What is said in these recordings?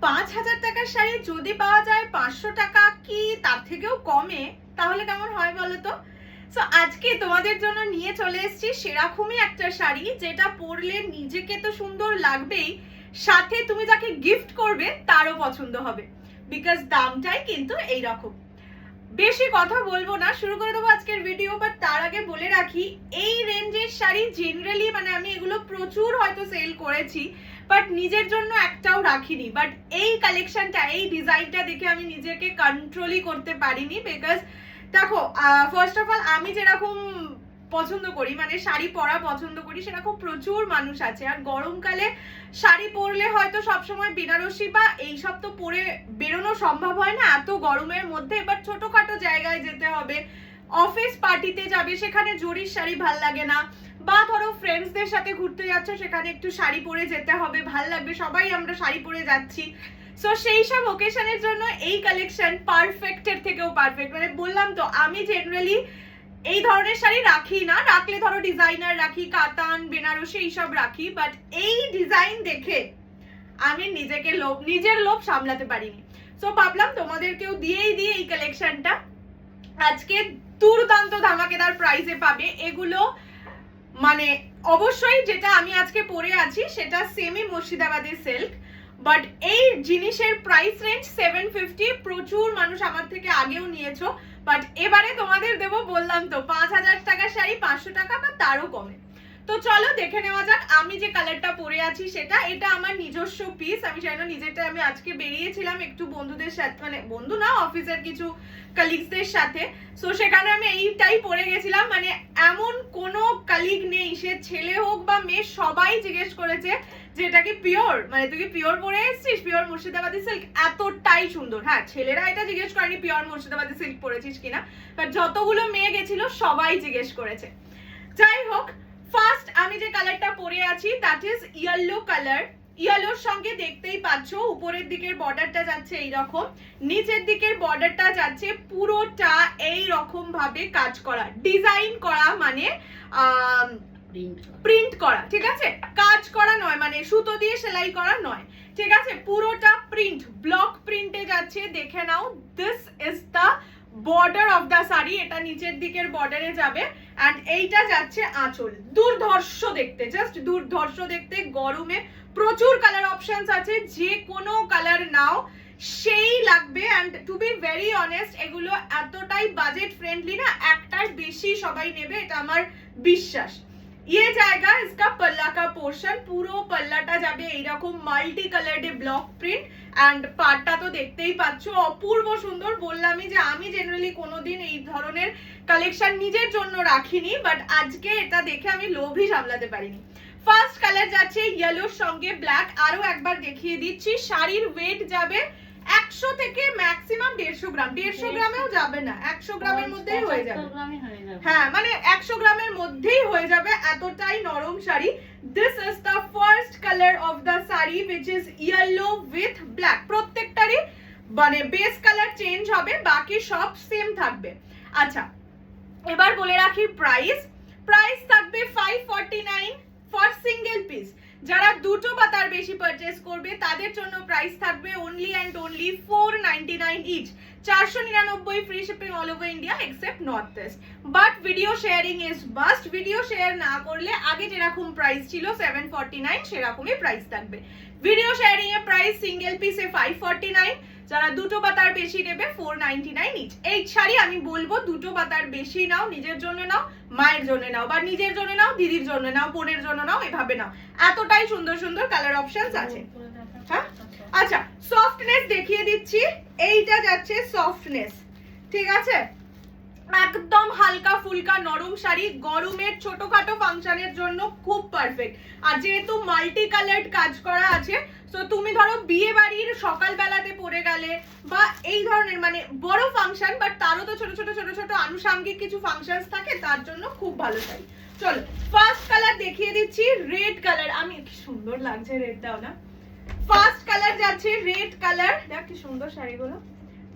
5,000 টাকার শাড়ি যদি পাওয়া যায় 500 টাকা কি তার থেকেও কমে, তাহলে কেমন হয় বলো তো? সো আজকে তোমাদের জন্য নিয়ে চলে এসেছি সেরকমই একটা শাড়ি, যেটা পরলে নিজেকে তো সুন্দর লাগবেই, সাথে তুমি যাকে গিফট করবে তারও পছন্দ হবে, বিকজ দামটাই কিন্তু এইরকম। বেশি কথা বলবো না, শুরু করে দেবো আজকের ভিডিও। বাট তার আগে বলে রাখি, এই রেঞ্জের শাড়ি জেনারেলি মানে আমি এগুলো প্রচুর হয়তো সেল করেছি, বাট নিজের জন্য একটাও রাখিনি। বাট এই কালেকশনটা, এই ডিজাইনটা দেখে আমি নিজেকে কন্ট্রোলই করতে পারিনি, বিকজ দেখো ফার্স্ট অফ অল আমি যেরকম পছন্দ করি, মানে শাড়ি পরা পছন্দ করি, সেরকম প্রচুর মানুষ আছে। আর গরমকালে শাড়ি পরলে হয়তো সবসময় বেনারসি বা এইসব তো পরে বেরোনো সম্ভব হয় না এত গরমের মধ্যে। এবার ছোটখাটো জায়গায় যেতে হবে, অফিস পার্টিতে যাবে, সেখানে জরির শাড়ি ভাল লাগে না, বা ধরো ফ্রেন্ডসদের সাথে ঘুরতে যাচ্ছ, সেখানে একটু শাড়ি পরে যেতে হবে, ভাল লাগবে, সবাই আমরা শাড়ি পরে যাচ্ছি। সো সেই সব ওকেশনের জন্য এই কালেকশন পারফেক্টের থেকেও পারফেক্ট। মানে বললাম তো, আমি জেনারেলি এই ধরনের শাড়ি রাখি না, রাখলে ধরো ডিজাইনার রাখি, কাতান, বেনারসি এইসব রাখি, বাট এই ডিজাইন দেখে আমি নিজের লোভ সামলাতে পারিনি। সো ভাবলাম তোমাদেরকেও দিয়েই দিয়ে এই কালেকশনটা আজকে দুর্দান্ত ধামাকেদার প্রাইসে পাবে। এগুলো মানে অবশ্যই যেটা আমি আজকে পরে আছি সেটা সেমি মুর্শিদাবাদের সিল্ক, বাট এই জিনিসের প্রাইস রেঞ্জ 750। প্রচুর মানুষ আমার থেকে আগেও নিয়েছো, বাট এবারে তোমাদের দেবো, বললাম তো 5,000 টাকার শাড়ি 500 টাকা বা তারও কমে। তো চলো দেখে নেওয়া যাক। আমি যে কালারটা পরে আছি সেটা, এটা আমার নিজস্ব পিস। আমি জানি না, নিজেরটা আমি আজকে বেরিয়েছিলাম একটু বন্ধুদের সাথে, মানে বন্ধু না, অফিসের কিছু কলিগসদের সাথে। সো সেখানে আমি এইটাই পরে গেছিলাম। মানে এমন কোনো কলিগ নেই, সে ছেলে হোক বা মেয়ে, সবাই জিজ্ঞেস করেছে যে এটা কি পিওর, মানে তুই কি পিওর পরে এসেছিস, পিওর মুর্শিদাবাদী সিল্ক। এতটাই সুন্দর। হ্যাঁ, ছেলেরা এটা জিজ্ঞেস করেনি পিওর মুর্শিদাবাদী সিল্ক পরেছিস কিনা, বাট যতগুলো মেয়ে গেছিল সবাই জিজ্ঞেস করেছে। যাই হোক, ফার্স্ট আমি যে কালারটা পরে আছি দ্যাট ইজ ইয়েলো কালার। ইয়েলোর সঙ্গে দেখতেই পাচ্ছ উপরের দিকের বর্ডারটা যাচ্ছে এইরকম, নিচের দিকের বর্ডারটা যাচ্ছে পুরোটা এই রকম ভাবে কাজ করা, ডিজাইন করা, মানে প্রিন্ট করা, ঠিক আছে, কাজ করা নয়, মানে সুতো দিয়ে সেলাই করা নয়, ঠিক আছে, পুরোটা প্রিন্ট, ব্লক প্রিন্টে যাচ্ছে। দেখে নাও, this is the border of the sari. এটা নিচের দিকের বর্ডারে যাবে, এন্ড এইটা যাচ্ছে আঁচল। দুর্ধর্ষ দেখতে, জাস্ট দুর্ধর্ষ দেখতে। গরমে প্রচুর কালার অপশনস আছে, যে কোনো কালার নাও সেই লাগবে। And to be very honest, এগুলো এতটাই বাজেট ফ্রেন্ডলি না, একটার বেশি সবাই নেবে, এটা আমার বিশ্বাস। ये जाएगा इसका पल्ला का पोर्शन, পুরো পাল্লাটা যাবে এইরকম মাল্টি কালারে ব্লক প্রিন্ট, এন্ড পাটটা তো দেখতেই পাচ্ছ অপূর্ব সুন্দর। বললামই যে আমি জেনারেলি কোনোদিন এই ধরনের কালেকশন নিজের জন্য রাখিনি, বাট আজকে এটা দেখে আমি লোভই সামলাতে পারিনি। ফার্স্ট কালার যাচ্ছে ইয়েলোর সঙ্গে ব্ল্যাক। আরো একবার দেখিয়ে দিচ্ছি, শাড়ির ওয়েট যাবে 100 থেকে ম্যাক্সিমাম 150 গ্রাম। 150 গ্রামেও যাবে না, 100 গ্রামের মধ্যেই হয়ে যাবে। হ্যাঁ, মানে 100 গ্রামের মধ্যেই হয়ে যাবে, এতটাই নরম sari. This is the first colour of the sari which is yellow with black। প্রত্যেকটারই মানে বেস কালার চেঞ্জ হবে, বাকি সব সেম থাকবে। আচ্ছা, এবার বলে রাখি প্রাইস থাকবে 549 ফর সিঙ্গেল পিস। যারা দুটো বা তার বেশি পারচেজ করবে তাদের জন্য প্রাইস থাকবে only and only 499 each. 499 free shipping all over India except North East. But video sharing is must. Video share না করলে আগে যেরকম প্রাইস ছিল 749 সেরকমই প্রাইস থাকবে। ভিডিও শেয়ারিং এর প্রাইস সিঙ্গেল পিসে 549, যারা দুটো বা তার বেশি নেবে 499 ইচ। এই শাড়ি আমি বলবো দুটো বা তার বেশি নাও, নিজের জন্য নাও, মায়ের জন্য নাও, বা নিজের জন্য নাও, দিদির জন্য নাও, বোনের জন্য নাও, এভাবে নাও। এতটাই সুন্দর সুন্দর কালার অপশনস আছে। হ্যাঁ, আচ্ছা, সফটনেস দেখিয়ে দিচ্ছি। এইটা যাচ্ছে সফটনেস, ঠিক আছে, একদম হালকা ফুলকা নরম শাড়ি, গরমের ছোটখাটো ফাংশনের জন্য খুব পারফেক্ট। আর যেহেতু মাল্টি কালার্ড কাজ করা আছে, তো তুমি ধরো বিয়ে বাড়ির সকালবেলাতে পরে গেলে, বা এই ধরনের মানে বড় ফাংশন, বাট তারও তো ছোট ছোট ছোট ছোট আনুষাঙ্গিক কিছু ফাংশনস থাকে, তার জন্য খুব ভালো শাড়ি। চলো ফার্স্ট কালার দেখিয়ে দিচ্ছি, রেড কালার। আমি কি সুন্দর লাগছে রেডটাও না। ফার্স্ট কালার যাচ্ছে রেড কালার, দেখ কি সুন্দর শাড়িগুলো।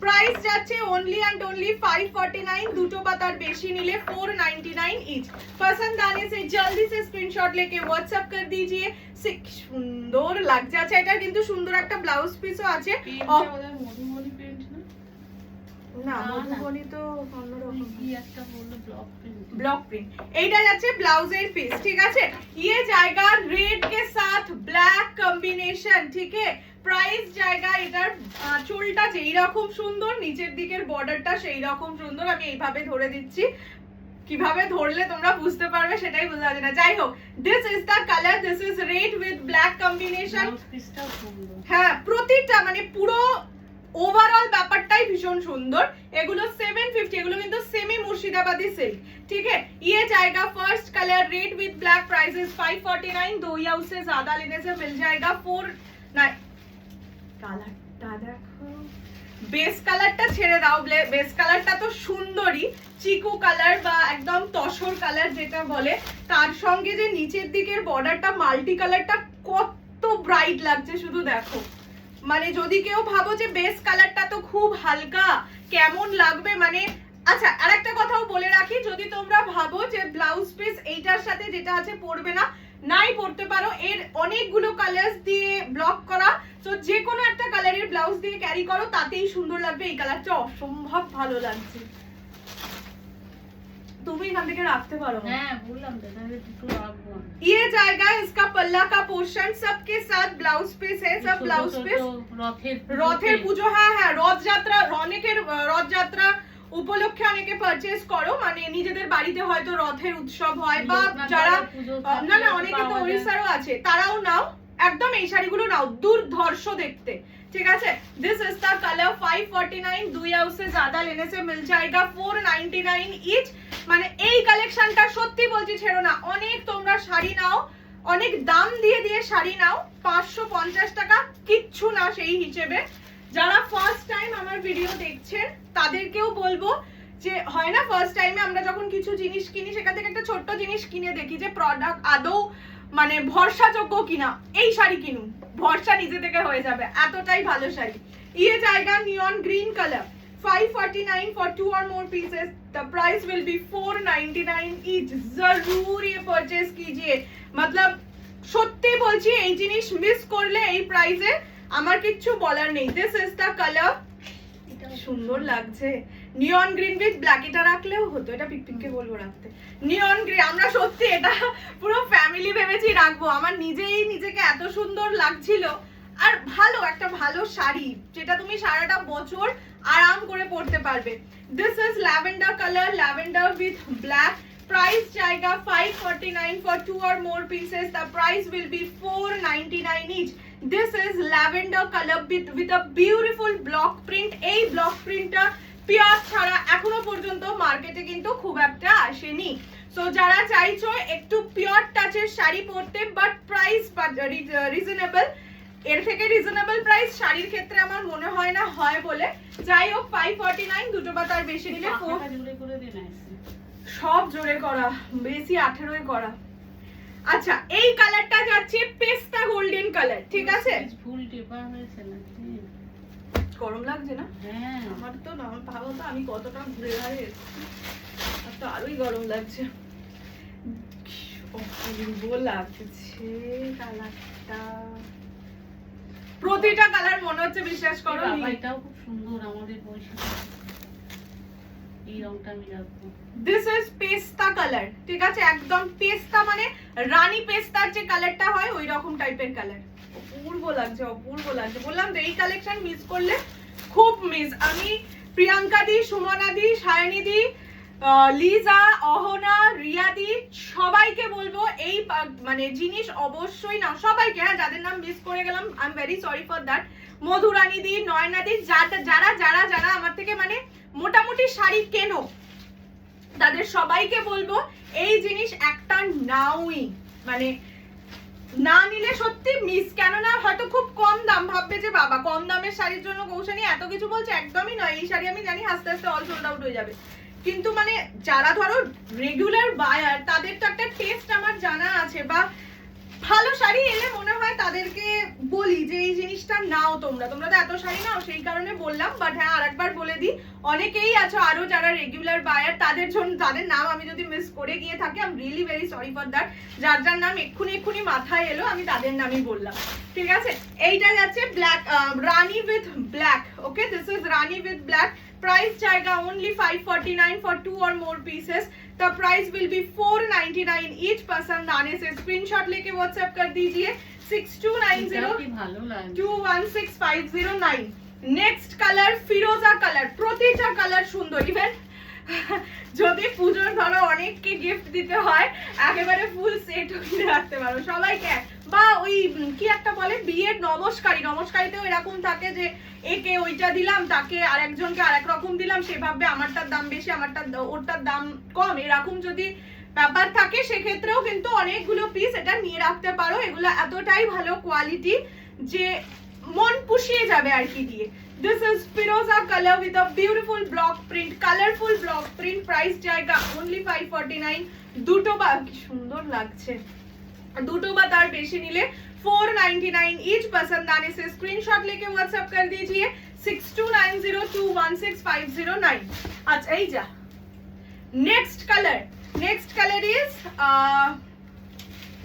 প্রাইস যাচ্ছে অনলি অ্যান্ড অনলি 549, দুটো বা তার বেশি নিলে 499 ইচ। पसंद आने से जल्दी से स्क्रीनशॉट लेके व्हाट्सएप कर दीजिए। সুন্দর লাগছে। আচ্ছা এটা কিন্তু সুন্দর একটা ব্লাউজ পিসও আছে। মধুবনী প্রিন্ট না মধুবনী তো অন্যরকম, কি একটা বললো ब्लॉक प्रिंट। এইটা যাচ্ছে ব্লাউজের পিস, ঠিক আছে। ये जाएगा रेड के साथ ब्लैक कॉम्बिनेशन, ठीक है। প্রাইস জায়গা এটার চুলটা যেই রকম সুন্দর, নিচের দিকের বর্ডারটা সেই রকম সুন্দর। আমি এইভাবে ধরে দিচ্ছি, কিভাবে ধরলে তোমরা বুঝতে পারবে সেটাই বোঝা যাচ্ছে না। যাই হোক, this is the colour, this is red with black combination. হ্যাঁ প্রতিটা মানে পুরো ওভারঅল ব্যাপারটাই ভীষণ সুন্দর। এগুলো 750, এগুলো কিন্তু সেমি মুর্শিদাবাदी সিল্ক, ठीक है। ये जाएगा first colour read with black, price is 549, 2 या उससे ज्यादा लेने से मिल जाएगा 4 কালারটা দেখো, বেস কালারটা ছেড়ে দাও, বেস কালারটা তো সুন্দরই, চিকু কালার বা একদম তসর কালার যেটা বলে, তার সঙ্গে যে নিচের দিকের বর্ডারটা মাল্টি কালারটা কত ব্রাইট লাগছে শুধু দেখো। মানে যদি কেউ ভাবো যে বেস কালারটা তো খুব হালকা কেমন লাগবে, মানে আচ্ছা আরেকটা কথাও বলে রাখি, যদি তোমরা ভাবো যে ব্লাউজ পিস এইটার সাথে যেটা আছে পরবে না, নাই পরতে পারো, এর অনেকগুলো কালার্স দিয়ে ব্লক করা, তো যে কোনো একটা কালারের ব্লাউজ দিয়ে ক্যারি করো তাতেই সুন্দর লাগবে। এই কালারটা অসম্ভব ভালো লাগছে, তুমি এখান থেকে রাখতে পারো। হ্যাঁ বললাম তো তাহলে একটু রাখবো। ये जाएगा इसका पल्ला का पोर्शन, सबके साथ ब्लाउज पीस है, सब ब्लाउज पीस রথের পুজো, হ্যাঁ হ্যাঁ রথযাত্রা, অনেকের রথযাত্রা উপলক্ষে অনেকে পারচেজ করো, মানে নিজেদের বাড়িতে হয়তো রথের উৎসব হয়, বা যারা না না অনেকে তো ওড়িশারও আছে তারাও নাও, একদম এই শাড়িগুলো নাও, দুর্ধর্ষ দেখতে, ঠিক আছে। दिस इज द कलर 549, 2 या उससे ज्यादा लेने से मिल जाएगा 499 ইচ। মানে এই কালেকশনটা সত্যি বলছি ছেড়ো না, অনেক তোমরা শাড়ি নাও, অনেক দাম দিয়ে দিয়ে শাড়ি নাও, 550 টাকা কিচ্ছু না সেই হিসেবে। যারা ফার্স্ট টাইম আমার ভিডিও দেখছেন তাদেরকেও বলবো যে হয় না ফার্স্ট টাইমে আমরা যখন কিছু জিনিস কিনি সেখান থেকে একটা ছোট্ট জিনিস কিনে দেখি যে প্রোডাক্ট আদৌ মানে ভরসাযোগ্য কিনা, এই শাড়ি কিনুন, ভরসা নিজে থেকে হয়ে যাবে, এতটাই ভালো শাড়ি। ये जाएगा neon green colour, 549 for 2 or more pieces, the price will be 499 each। जरूर ये परचेज कीजिए, मतलब সত্যি বলছি এই জিনিস মিস করলে এই প্রাইসে আমার কিচ্ছু বলার নেই। দিস ইজ দ্য কালার, এটা সুন্দর লাগছে, নিয়ন গ্রিন উইথ ব্ল্যাক। এটা রাখলেও হতো, এটা পিকপিককে বলবো রাখতে। নিয়ন গ্রিন, আমরা সত্যি এটা পুরো ফ্যামিলি ভেবেছি রাখবো, আমার নিজেকে এত সুন্দর লাগছিল, আর ভালো একটা ভালো শাড়ি যেটা তুমি সারাটা বছর আরাম করে পরতে পারবে। This is lavender colour, lavender with black, price जाएगा 549 for 2 or more pieces, the price will be 499 each। this is lavender color with a beautiful block print। এই ব্লক প্রিন্টটা পিওর ছাড়া এখনো পর্যন্ত মার্কেটে কিন্তু খুব একটা আসেনি, সো যারা চাইছো একটু পিওর টাচের শাড়ি পরতে বাট প্রাইস রিজনেবল, এর থেকে রিজনেবল প্রাইস শাড়ির ক্ষেত্রে আমার মনে হয় না হয় বলে, যাই হোক 549, দুটো বা তার বেশি নিলে সব জোরে করা, বেশি 18 করা। আচ্ছা এই কালারটা যাচ্ছে পেস্তা গোল্ডেন কালার, ঠিক আছে। ফুল টেপা হয়েছে না, গরম লাগছে না? হ্যাঁ আমার তো না, ভাবো তো আমি কতটা ঘুরে ঘুরে এসেছি, আর তো আরোই গরম লাগছে, অপূর্ব লাগছে কালারটা, প্রতিটা কালার মনে হচ্ছে বিশ্বাস করো। এটাও খুব সুন্দর, আমাদের বৈশাখ এই রংটা আমি রাখবো। দিস ইজ পেস্তা কালার, ঠিক আছে, একদম পেস্তা মানে রানী পেস্তার যে কালারটা হয় ওই রকম টাইপের কালার, অপূর্ব লাগছে অপূর্ব লাগছে। বললাম তো এই কালেকশন মিস করলে খুব মিস। আমি প্রিয়াঙ্কা দি, সুমনা দি, সায়নী দি, লিজা, অহনা, রিয়া দি সবাইকে বলবো এই মানে জিনিস অবশ্যই না, সবাইকে, হ্যাঁ যাদের নাম মিস করে গেলাম I am very sorry for that, Madhurani দি, নয়না দি, যারা যারা যারা আমার থেকে মানে মোটামুটি শাড়ি কেনো তাদের সবাইকে বলবো এই জিনিস একটা নাওই, মানে না নিলে সত্যি মিস। কেননা হয়তো খুব কম দাম, ভাববে যে বাবা কম দামের শাড়ির জন্য কৌশানী এত কিছু বলছে, একদমই নয়। এই শাড়ি আমি জানি আস্তে আস্তে অল সোল্ড আউট হয়ে যাবে, কিন্তু মানে যারা ধরো রেগুলার বায়ার তাদের তো একটা টেস্ট আমার জানা আছে, বা ভালো শাড়ি এলে মনে হয় তাদেরকে বলি যে এই জিনিসটা নাও, তোমরা তো এত শাড়ি নাও, সেই কারণে বললাম। বাট হ্যাঁ, আরেকবার বলে দিই, অনেকেই আছো আরো যারা রেগুলার বায়ার, তাদের জন্য, তাদের নাম আমি যদি মিস করে গিয়ে থাকি, I am really very sorry for that. যার যার নাম এক্ষুনি মাথায় এলো, আমি তাদের নামই বললাম, ঠিক আছে। এইটা যাচ্ছে black, rani with black. Okay, this is rani with black. Price जाएगा ओनली 549 फॉर 2 और more pieces. The price will be 499 each. पसंद आने से स्क्रीनशॉट लेके व्हाट्सएप कर दीजिए 6290216509। नेक्स्ट कलर फिरोजा कलर, প্রতিটা কালার সুন্দর। ইভেন যদি পুজোর ধরো অনেককে গিফট দিতে হয়, একেবারে ফুল সেটও কিনে রাখতে পারো সবাইকে। বা ওই কি একটা বলে বিয়ের নমস্কারিতেও এরকম থাকে যে একে ওইটা দিলাম, তাকে আরেকজনকে আরেক রকম দিলাম, সে ভাববে আমারটার দাম বেশি, ওরটার দাম কম, এরকম যদি ব্যাপার থাকে সেক্ষেত্রেও কিন্তু অনেকগুলো পিস এটা নিয়ে রাখতে পারো। এগুলো এতটাই ভালো কোয়ালিটি যে মন পুষিয়ে যাবে আর কি দিয়ে। This is Firoza color with a beautiful block print, colorful block print. Price जाएगा only 549। দুটো বা কি সুন্দর লাগছে, দুটো বা তার বেশি নিলে 499 each। पसंद आने से स्क्रीनशॉट लेके व्हाट्सएप कर दीजिए 6290216509। अच्छा, এই যা নেক্সট কালার ইজ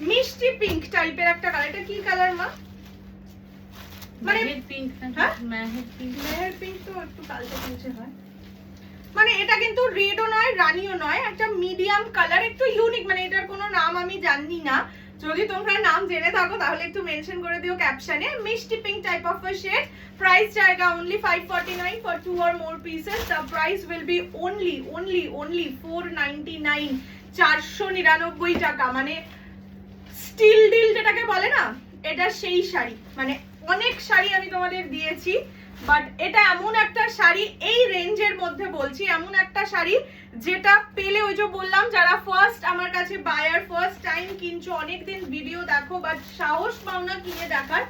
মিষ্টি পিঙ্ক টাইপের একটা কালার। এটা কি কালার মা? মানে পিঙ্ক হ্যাঁ, মেহের পিঙ্ক তো একটু কালচে কালচে হয়। মানে এটা কিন্তু রেডও নয়, রানিও নয়, একটা মিডিয়াম কালার, একটু ইউনিক। মানে এটার কোনো নাম আমি জানি না, যদি তোমরা নাম জেনে থাকো তাহলে একটু মেনশন করে দিও ক্যাপশনে। মিষ্টি pink type of a shade. Price जाएगा only 549 for 2 or more pieces। The price will be only 499, 499 টাকা। মানে স্টিল ডিল যেটাকে বলে না, এটা সেই শাড়ি। মানে অনেক শাড়ি আমি তোমাদের দিয়েছি, বাট এটা এমন একটা শাড়ি, এই রেঞ্জের মধ্যে বলছি, এমন একটা শাড়ি যেটা পেলে ওই যে বললাম, যারা ফার্স্ট আমার কাছে বায়ার, ফার্স্ট টাইম কিনছো, অনেকদিন ভিডিও দেখো বাট সাহস পাও না কিনে দেখার,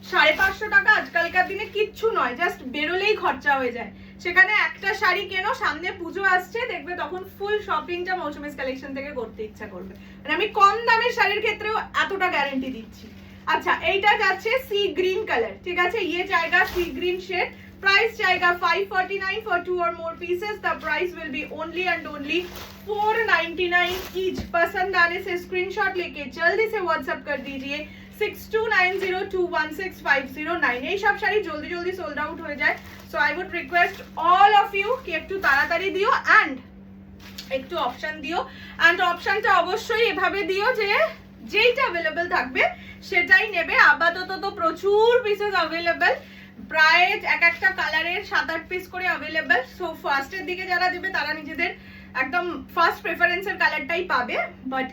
550 টাকা আজকালকার দিনে কিচ্ছু নয়, জাস্ট বেরোলেই খরচা হয়ে যায়। সেখানে একটা শাড়ি কেনো, সামনে পুজো আসছে, দেখবে তখন ফুল শপিংটা মৌসুমীজ কালেকশন থেকে করতে ইচ্ছা করবে। মানে আমি কম দামের শাড়ির ক্ষেত্রেও এতটা গ্যারান্টি দিচ্ছি। अच्छा, এইটা যাচ্ছে সি গ্রিন কালার, ঠিক আছে। ये जाएगा सी ग्रीन शेड। प्राइस जाएगा 549 for 2 or more pieces। The price will be only and only 499 each। पसंद आने से स्क्रीनशॉट लेके जल्दी से व्हाट्सएप कर दीजिए 6290216509। এই সব শাড়ি জলদি জলদি সোল্ড আউট হয়ে যায়। So I would request all of you কি একটু তাড়াতাড়ি দিও এন্ড একটু অপশন দিও। এন্ড অপশনটা অবশ্যই এভাবে দিও যে যেইটা अवेलेबल থাকবে সেটাই নেবে। আপাতত তো প্রচুর পিসেস अवेलेबल, প্রায় এক একটা কালারের 7-8 পিস করে अवेलेबल। সো ফার্স্টের দিকে যারা দেবে তারা নিজেদের একদম ফার্স্ট প্রেফারেন্সের কালারটাই পাবে। বাট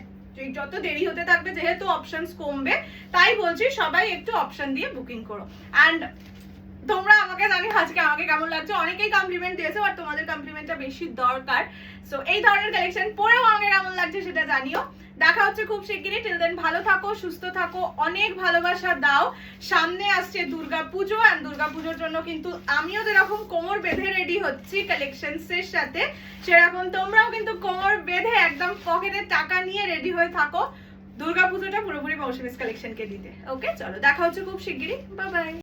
যত দেরি হতে থাকবে, যেহেতু অপশনস কমবে, তাই বলছি সবাই একটু অপশন দিয়ে বুকিং করো। এন্ড তোমরা আমাকে জানি আজকে আমাকে কেমন লাগছে, অনেকেই কমপ্লিমেন্ট দিয়েছে, বাট তোমাদের কমপ্লিমেন্টটা বেশি দরকার। সো এই ধরনের কালেকশন পরেও আমাকে কেমন লাগছে সেটা জানিও। দেখা হচ্ছে খুব শিগগিরই। টিল দেন ভালো থাকো, সুস্থ থাকো, অনেক ভালোবাসা দাও। সামনে আসছে দুর্গাপুজো, এন্ড দুর্গাপুজোর জন্য কিন্তু আমিও যেরকম কোমর বেঁধে রেডি হচ্ছি কালেকশনসের সাথে, সেরকম তোমরাও কিন্তু কোমর বেঁধে একদম পকেটে টাকা নিয়ে রেডি হয়ে থাকো দুর্গাপুজোটা পুরোপুরি মৌসুমীজ কালেকশনকে দিতে। ওকে, চলো দেখা হচ্ছে খুব শিগগিরই। Bye bye.